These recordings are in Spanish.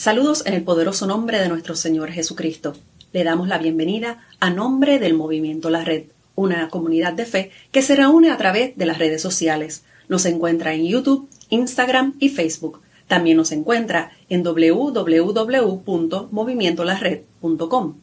Saludos en el poderoso nombre de nuestro Señor Jesucristo. Le damos la bienvenida a nombre del Movimiento La Red, una comunidad de fe que se reúne a través de las redes sociales. Nos encuentra en YouTube, Instagram y Facebook. También nos encuentra en www.movimientolared.com.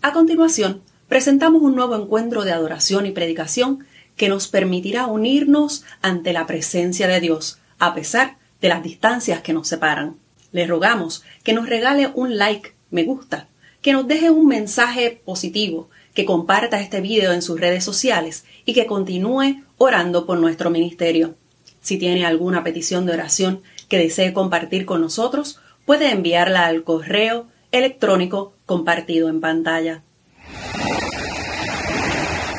A continuación, presentamos un nuevo encuentro de adoración y predicación que nos permitirá unirnos ante la presencia de Dios, a pesar de las distancias que nos separan. Le rogamos que nos regale un like, me gusta, que nos deje un mensaje positivo, que comparta este video en sus redes sociales y que continúe orando por nuestro ministerio. Si tiene alguna petición de oración que desee compartir con nosotros, puede enviarla al correo electrónico compartido en pantalla.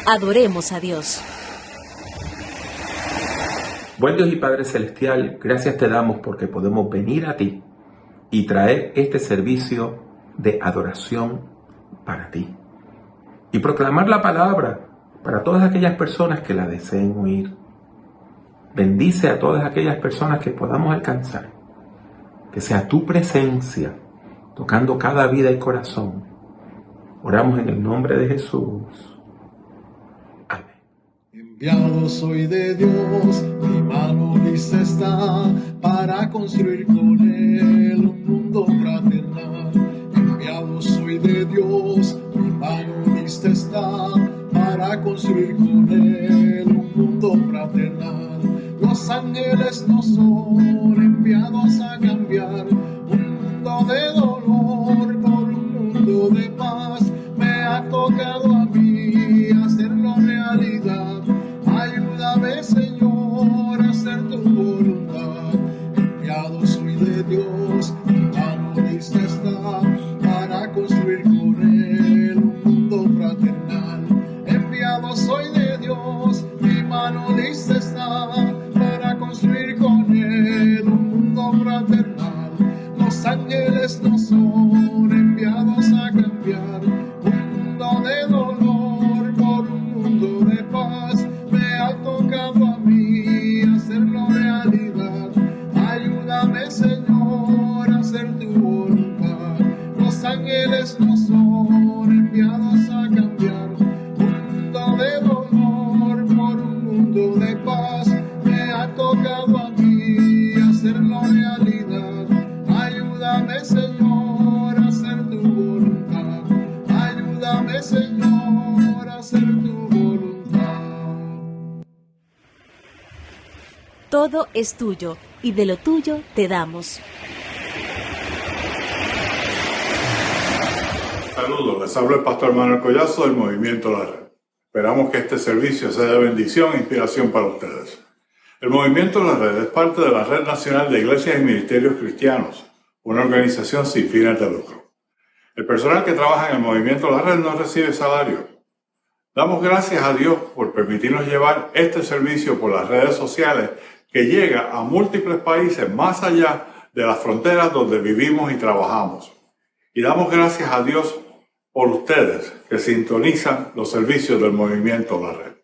Adoremos a Dios. Buen Dios y Padre Celestial, gracias te damos porque podemos venir a ti y traer este servicio de adoración para ti. Y proclamar la palabra para todas aquellas personas que la deseen oír. Bendice a todas aquellas personas que podamos alcanzar. Que sea tu presencia tocando cada vida y corazón. Oramos en el nombre de Jesús. Amén. Enviado soy de Dios, mi mano lista está para construir con Él un mundo fraternal. Enviado soy de Dios, mi mano lista está para construir con Él un mundo fraternal. Los ángeles no son enviados a cambiar un mundo de dolor por un mundo de paz. Me ha tocado a mí hacerlo realidad. Ayúdame, Señor, a hacer tu voluntad. Enviado soy de Dios, mi mano lista está para construir con Él un mundo fraternal. Enviado soy de Dios, mi mano lista está para construir con Él un mundo fraternal. Los ángeles no son enviados a cambiar un mundo de dolor por un mundo de paz. Me ha tocado a mí hacerlo realidad. Ayúdame, Señor, a hacer tu voluntad. Los ángeles no son enviados a cambiar un mundo de dolor por un mundo de paz. Me ha tocado a mí hacerlo realidad. Ayúdame, Señor, a hacer tu voluntad. Ayúdame, Señor, a hacer tu voluntad. Todo es tuyo y de lo tuyo te damos. Saludos, les habla el pastor Manuel Collazo del Movimiento La Red. Esperamos que este servicio sea de bendición e inspiración para ustedes. El Movimiento La Red es parte de la Red Nacional de Iglesias y Ministerios Cristianos, una organización sin fines de lucro. El personal que trabaja en el Movimiento La Red no recibe salario. Damos gracias a Dios por permitirnos llevar este servicio por las redes sociales que llega a múltiples países más allá de las fronteras donde vivimos y trabajamos. Y damos gracias a Dios por ustedes que sintonizan los servicios del Movimiento La Red.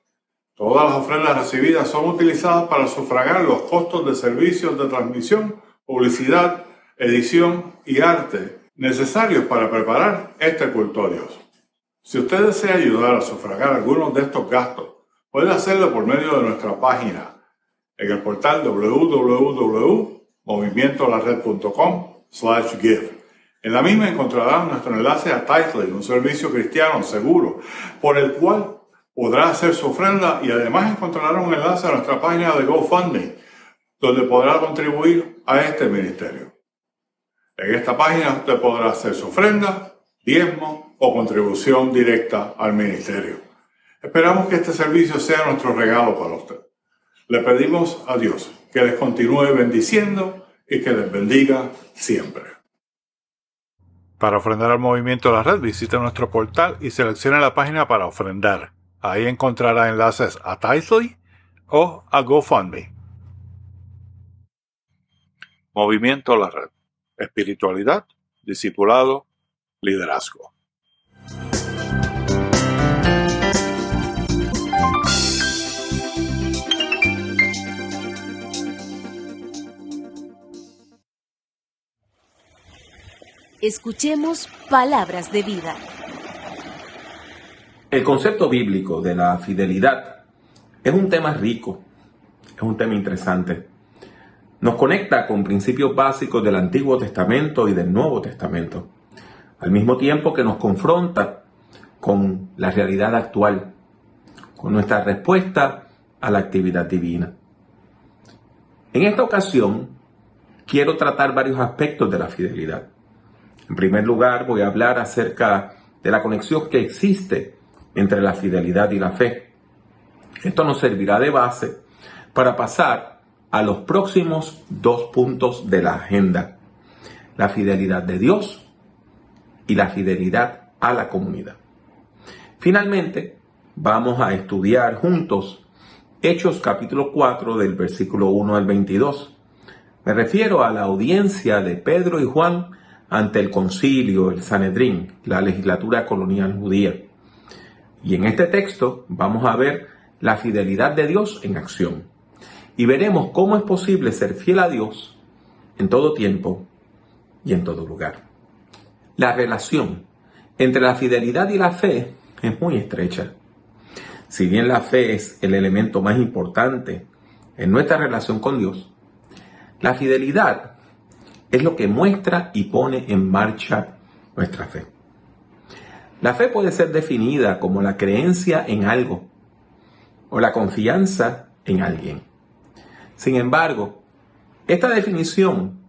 Todas las ofrendas recibidas son utilizadas para sufragar los costos de servicios de transmisión, publicidad, edición y arte necesarios para preparar este culto a Dios. Si usted desea ayudar a sufragar algunos de estos gastos, puede hacerlo por medio de nuestra página en el portal www.movimientolared.com/give. En la misma encontrarán nuestro enlace a Tithely, un servicio cristiano seguro, por el cual podrá hacer su ofrenda, y además encontrarán un enlace a nuestra página de GoFundMe, donde podrá contribuir a este ministerio. En esta página usted podrá hacer su ofrenda, diezmo o contribución directa al ministerio. Esperamos que este servicio sea nuestro regalo para usted. Le pedimos a Dios que les continúe bendiciendo y que les bendiga siempre. Para ofrendar al Movimiento La Red, visite nuestro portal y seleccione la página para ofrendar. Ahí encontrará enlaces a Tithely o a GoFundMe. Movimiento La Red. Espiritualidad, discipulado, liderazgo. Escuchemos palabras de vida. El concepto bíblico de la fidelidad es un tema rico, es un tema interesante. Nos conecta con principios básicos del Antiguo Testamento y del Nuevo Testamento, al mismo tiempo que nos confronta con la realidad actual, con nuestra respuesta a la actividad divina. En esta ocasión, quiero tratar varios aspectos de la fidelidad. En primer lugar, voy a hablar acerca de la conexión que existe entre la fidelidad y la fe. Esto nos servirá de base para pasar a los próximos 2 puntos de la agenda: la fidelidad de Dios y la fidelidad a la comunidad. Finalmente, vamos a estudiar juntos Hechos capítulo 4 del versículo 1 al 22. Me refiero a la audiencia de Pedro y Juan ante el concilio, el Sanedrín, la legislatura colonial judía. Y en este texto vamos a ver la fidelidad de Dios en acción. Y veremos cómo es posible ser fiel a Dios en todo tiempo y en todo lugar. La relación entre la fidelidad y la fe es muy estrecha. Si bien la fe es el elemento más importante en nuestra relación con Dios, la fidelidad es lo que muestra y pone en marcha nuestra fe. La fe puede ser definida como la creencia en algo o la confianza en alguien. Sin embargo, esta definición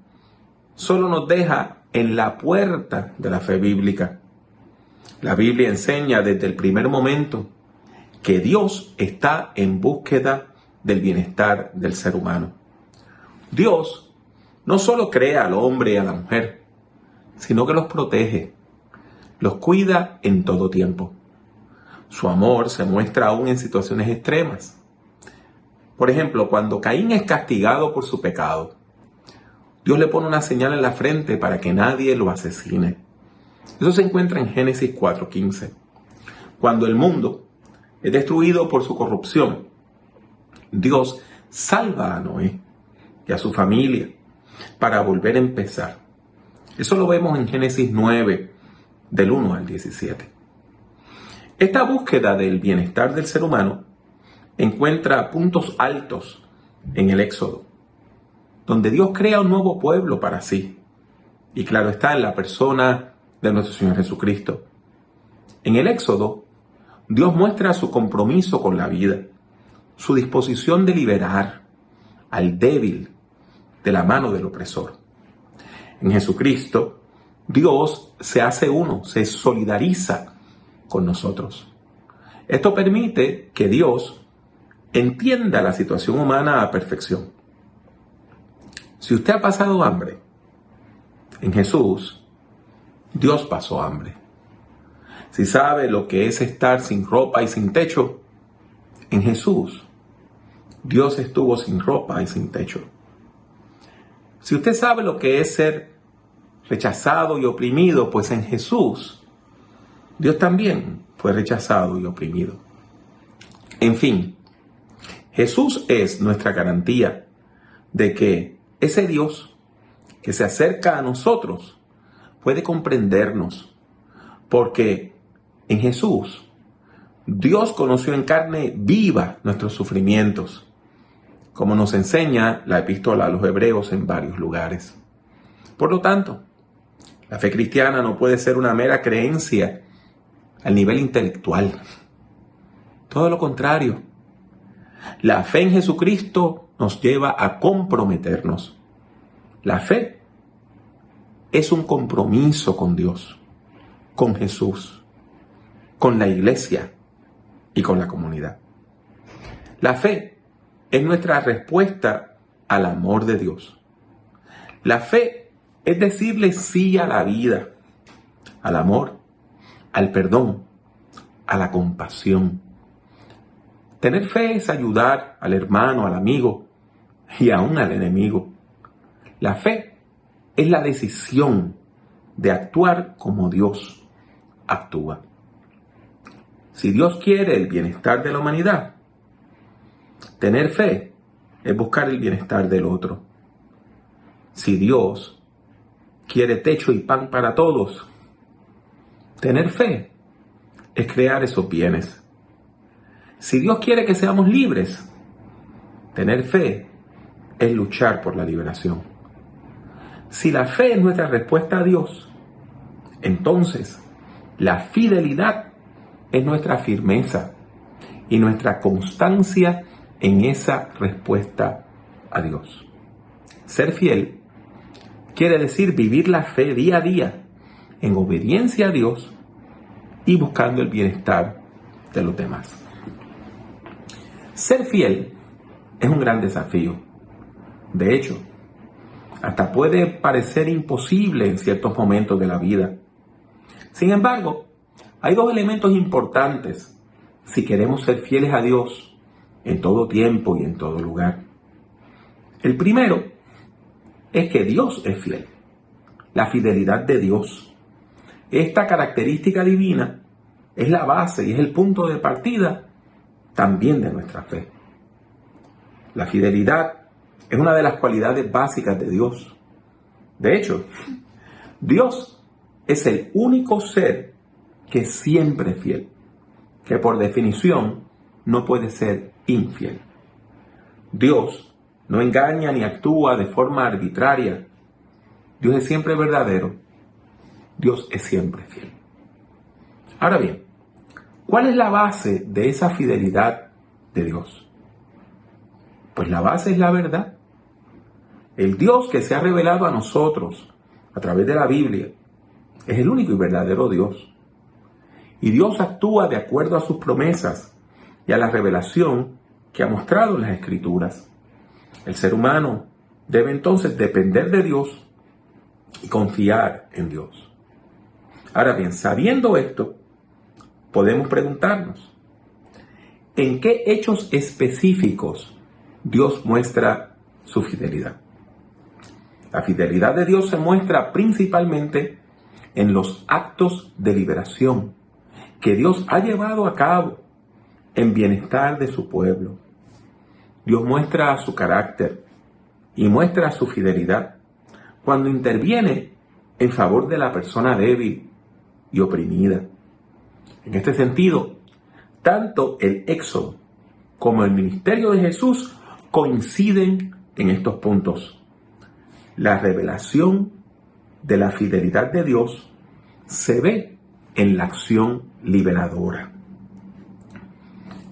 solo nos deja en la puerta de la fe bíblica. La Biblia enseña desde el primer momento que Dios está en búsqueda del bienestar del ser humano. Dios no solo crea al hombre y a la mujer, sino que los protege, los cuida en todo tiempo. Su amor se muestra aún en situaciones extremas. Por ejemplo, cuando Caín es castigado por su pecado, Dios le pone una señal en la frente para que nadie lo asesine. Eso se encuentra en Génesis 4:15. Cuando el mundo es destruido por su corrupción, Dios salva a Noé y a su familia para volver a empezar. Eso lo vemos en Génesis 9, del 1 al 17. Esta búsqueda del bienestar del ser humano encuentra puntos altos en el Éxodo, donde Dios crea un nuevo pueblo para sí. Y claro está, en la persona de nuestro Señor Jesucristo. En el Éxodo, Dios muestra su compromiso con la vida, su disposición de liberar al débil de la mano del opresor. En Jesucristo, Dios se hace uno, se solidariza con nosotros. Esto permite que Dios entienda la situación humana a perfección. Si usted ha pasado hambre, en Jesús, Dios pasó hambre. Si sabe lo que es estar sin ropa y sin techo, en Jesús, Dios estuvo sin ropa y sin techo. Si usted sabe lo que es ser rechazado y oprimido, pues en Jesús, Dios también fue rechazado y oprimido. En fin, Jesús es nuestra garantía de que ese Dios que se acerca a nosotros puede comprendernos, porque en Jesús Dios conoció en carne viva nuestros sufrimientos, como nos enseña la epístola a los Hebreos en varios lugares. Por lo tanto, la fe cristiana no puede ser una mera creencia al nivel intelectual. Todo lo contrario. La fe en Jesucristo nos lleva a comprometernos. La fe es un compromiso con Dios, con Jesús, con la iglesia y con la comunidad. La fe es nuestra respuesta al amor de Dios. La fe es decirle sí a la vida, al amor, al perdón, a la compasión. Tener fe es ayudar al hermano, al amigo y aún al enemigo. La fe es la decisión de actuar como Dios actúa. Si Dios quiere el bienestar de la humanidad, tener fe es buscar el bienestar del otro. Si Dios quiere techo y pan para todos. Tener fe es crear esos bienes. Si Dios quiere que seamos libres, tener fe es luchar por la liberación. Si la fe es nuestra respuesta a Dios, entonces la fidelidad es nuestra firmeza y nuestra constancia en esa respuesta a Dios. Ser fiel quiere decir vivir la fe día a día en obediencia a Dios y buscando el bienestar de los demás. Ser fiel es un gran desafío. De hecho, hasta puede parecer imposible en ciertos momentos de la vida. Sin embargo, hay dos elementos importantes si queremos ser fieles a Dios en todo tiempo y en todo lugar. El primero es que Dios es fiel, la fidelidad de Dios. Esta característica divina es la base y es el punto de partida también de nuestra fe. La fidelidad es una de las cualidades básicas de Dios. De hecho, Dios es el único ser que siempre es fiel, que por definición no puede ser infiel. Dios no engaña ni actúa de forma arbitraria. Dios es siempre verdadero. Dios es siempre fiel. Ahora bien, ¿cuál es la base de esa fidelidad de Dios? Pues la base es la verdad. El Dios que se ha revelado a nosotros a través de la Biblia es el único y verdadero Dios. Y Dios actúa de acuerdo a sus promesas y a la revelación que ha mostrado en las Escrituras. El ser humano debe entonces depender de Dios y confiar en Dios. Ahora bien, sabiendo esto, podemos preguntarnos, ¿en qué hechos específicos Dios muestra su fidelidad? La fidelidad de Dios se muestra principalmente en los actos de liberación que Dios ha llevado a cabo en bienestar de su pueblo. Dios muestra su carácter y muestra su fidelidad cuando interviene en favor de la persona débil y oprimida. En este sentido, tanto el Éxodo como el ministerio de Jesús coinciden en estos puntos. La revelación de la fidelidad de Dios se ve en la acción liberadora.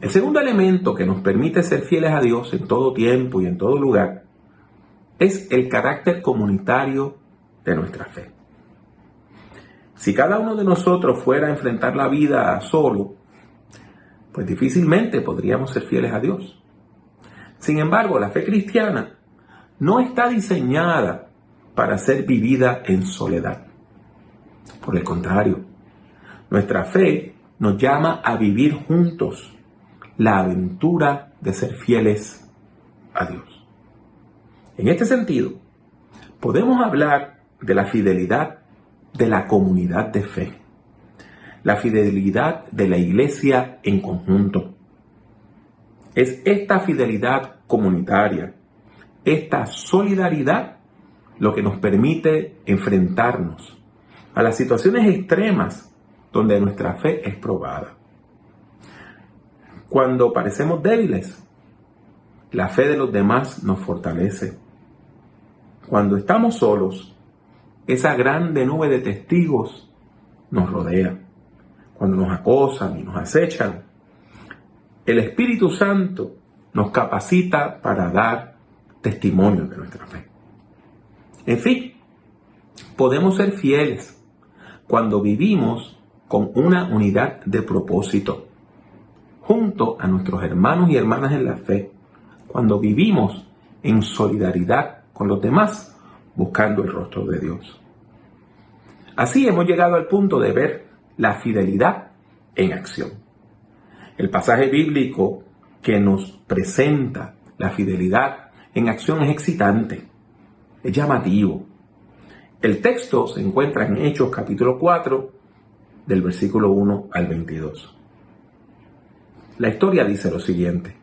El segundo elemento que nos permite ser fieles a Dios en todo tiempo y en todo lugar es el carácter comunitario de nuestra fe. Si cada uno de nosotros fuera a enfrentar la vida solo, pues difícilmente podríamos ser fieles a Dios. Sin embargo, la fe cristiana no está diseñada para ser vivida en soledad. Por el contrario, nuestra fe nos llama a vivir juntos la aventura de ser fieles a Dios. En este sentido, podemos hablar de la fidelidad de la comunidad de fe, la fidelidad de la iglesia en conjunto. Es esta fidelidad comunitaria, esta solidaridad, lo que nos permite enfrentarnos a las situaciones extremas donde nuestra fe es probada. Cuando parecemos débiles, la fe de los demás nos fortalece. Cuando estamos solos, esa grande nube de testigos nos rodea. Cuando nos acosan y nos acechan, el Espíritu Santo nos capacita para dar testimonio de nuestra fe. En fin, podemos ser fieles cuando vivimos con una unidad de propósito, junto a nuestros hermanos y hermanas en la fe, cuando vivimos en solidaridad con los demás, buscando el rostro de Dios. Así hemos llegado al punto de ver la fidelidad en acción. El pasaje bíblico que nos presenta la fidelidad en acción es excitante, es llamativo. El texto se encuentra en Hechos capítulo 4, del versículo 1 al 22. La historia dice lo siguiente: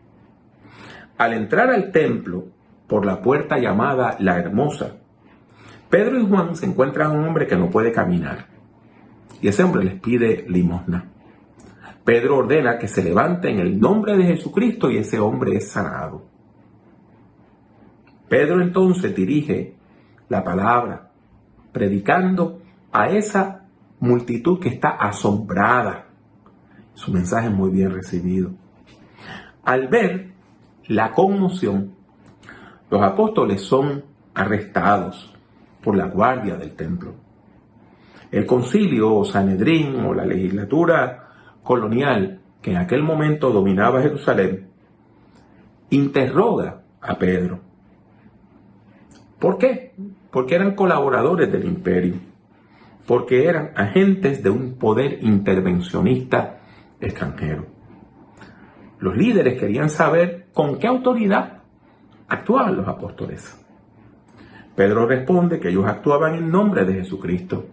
al entrar al templo por la puerta llamada La Hermosa, Pedro y Juan se encuentran a un hombre que no puede caminar y ese hombre les pide limosna. Pedro ordena que se levante en el nombre de Jesucristo y ese hombre es sanado. Pedro entonces dirige la palabra, predicando a esa multitud que está asombrada. Su mensaje es muy bien recibido. Al ver la conmoción, los apóstoles son arrestados por la guardia del templo. El concilio o Sanedrín o la legislatura colonial que en aquel momento dominaba Jerusalén interroga a Pedro. ¿Por qué? Porque eran colaboradores del imperio, porque eran agentes de un poder intervencionista extranjero. Los líderes querían saber con qué autoridad actuaban los apóstoles. Pedro responde que ellos actuaban en nombre de Jesucristo.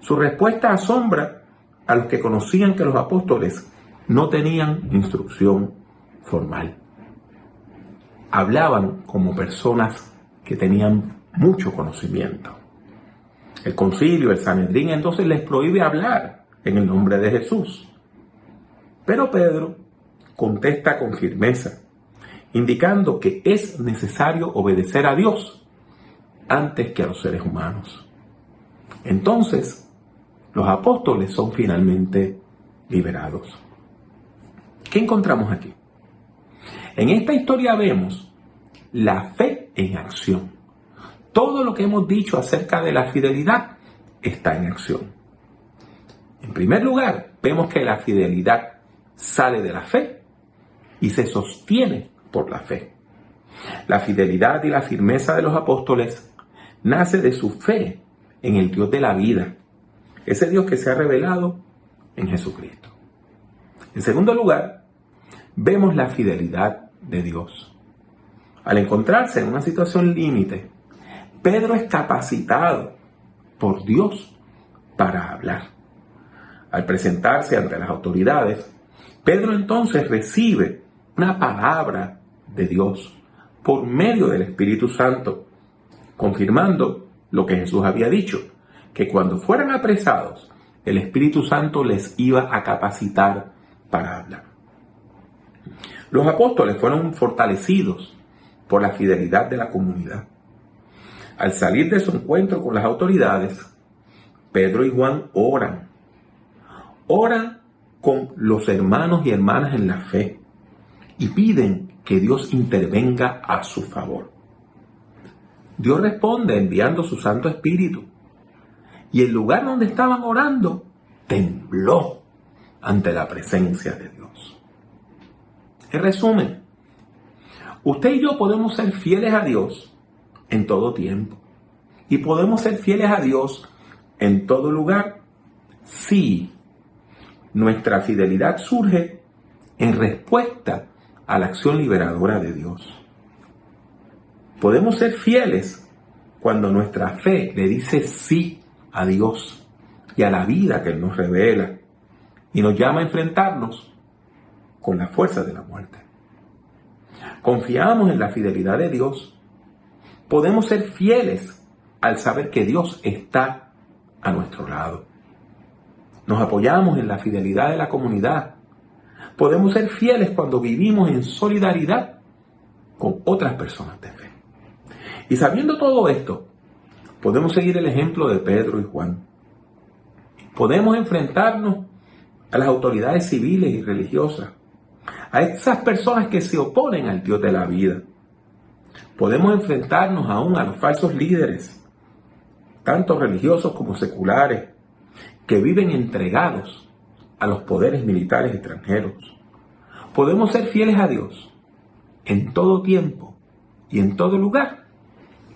Su respuesta asombra a los que conocían que los apóstoles no tenían instrucción formal. Hablaban como personas que tenían mucho conocimiento. El concilio, el Sanedrín, entonces les prohíbe hablar en el nombre de Jesús. Pero Pedro contesta con firmeza, indicando que es necesario obedecer a Dios antes que a los seres humanos. Entonces, los apóstoles son finalmente liberados. ¿Qué encontramos aquí? En esta historia vemos la fe en acción. Todo lo que hemos dicho acerca de la fidelidad está en acción. En primer lugar, vemos que la fidelidad sale de la fe y se sostiene por la fe. La fidelidad y la firmeza de los apóstoles nace de su fe en el Dios de la vida, ese Dios que se ha revelado en Jesucristo. En segundo lugar, vemos la fidelidad de Dios. Al encontrarse en una situación límite, Pedro es capacitado por Dios para hablar. Al presentarse ante las autoridades, Pedro entonces recibe una palabra de Dios por medio del Espíritu Santo, confirmando lo que Jesús había dicho, que cuando fueran apresados, el Espíritu Santo les iba a capacitar para hablar. Los apóstoles fueron fortalecidos por la fidelidad de la comunidad. Al salir de su encuentro con las autoridades, Pedro y Juan oran con los hermanos y hermanas en la fe y piden que Dios intervenga a su favor. Dios responde enviando su Santo Espíritu y el lugar donde estaban orando tembló ante la presencia de Dios. En resumen, usted y yo podemos ser fieles a Dios en todo tiempo y podemos ser fieles a Dios en todo lugar si nuestra fidelidad surge en respuesta a la acción liberadora de Dios. Podemos ser fieles cuando nuestra fe le dice sí a Dios y a la vida que Él nos revela y nos llama a enfrentarnos con la fuerza de la muerte. Confiamos en la fidelidad de Dios. Podemos ser fieles al saber que Dios está a nuestro lado. Nos apoyamos en la fidelidad de la comunidad. Podemos ser fieles cuando vivimos en solidaridad con otras personas de fe. Y sabiendo todo esto, podemos seguir el ejemplo de Pedro y Juan. Podemos enfrentarnos a las autoridades civiles y religiosas, a esas personas que se oponen al Dios de la vida. Podemos enfrentarnos aún a los falsos líderes, tanto religiosos como seculares, que viven entregados a los poderes militares extranjeros. Podemos ser fieles a Dios en todo tiempo y en todo lugar,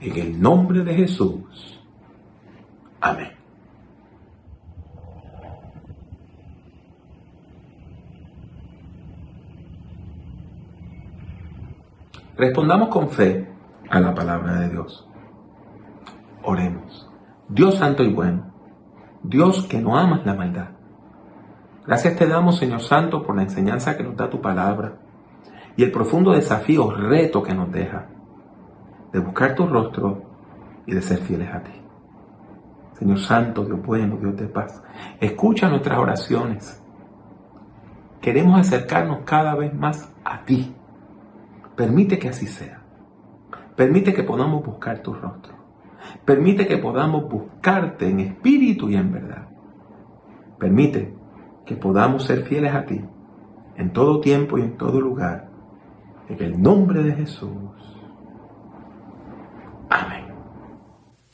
en el nombre de Jesús. Amén. Respondamos con fe a la palabra de Dios. Oremos. Dios santo y bueno, Dios que no amas la maldad. Gracias te damos, Señor Santo, por la enseñanza que nos da tu palabra y el profundo desafío, reto que nos deja de buscar tu rostro y de ser fieles a ti. Señor Santo, Dios bueno, Dios de paz, escucha nuestras oraciones. Queremos acercarnos cada vez más a ti. Permite que así sea. Permite que podamos buscar tu rostro. Permite que podamos buscarte en espíritu y en verdad. Permite que podamos ser fieles a ti en todo tiempo y en todo lugar. En el nombre de Jesús. Amén.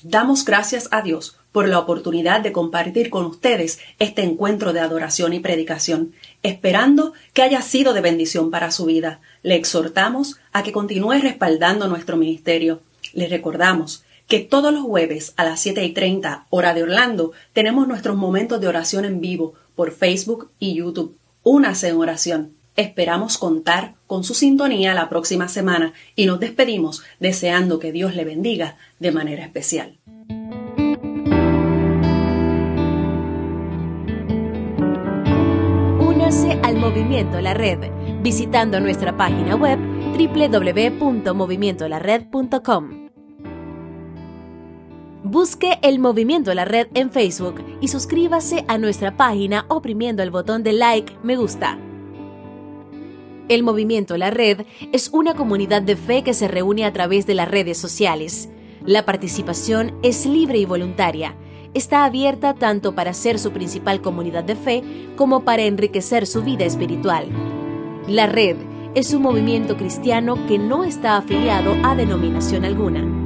Damos gracias a Dios por la oportunidad de compartir con ustedes este encuentro de adoración y predicación, esperando que haya sido de bendición para su vida. Le exhortamos a que continúe respaldando nuestro ministerio. Le recordamos que todos los jueves a las 7:30 hora de Orlando tenemos nuestros momentos de oración en vivo por Facebook y YouTube. Únase en oración. Esperamos contar con su sintonía la próxima semana y nos despedimos deseando que Dios le bendiga de manera especial. Únase al Movimiento La Red visitando nuestra página web www.movimientolared.com. Busque el Movimiento La Red en Facebook y suscríbase a nuestra página oprimiendo el botón de like, me gusta. El Movimiento La Red es una comunidad de fe que se reúne a través de las redes sociales. La participación es libre y voluntaria. Está abierta tanto para ser su principal comunidad de fe como para enriquecer su vida espiritual. La Red es un movimiento cristiano que no está afiliado a denominación alguna.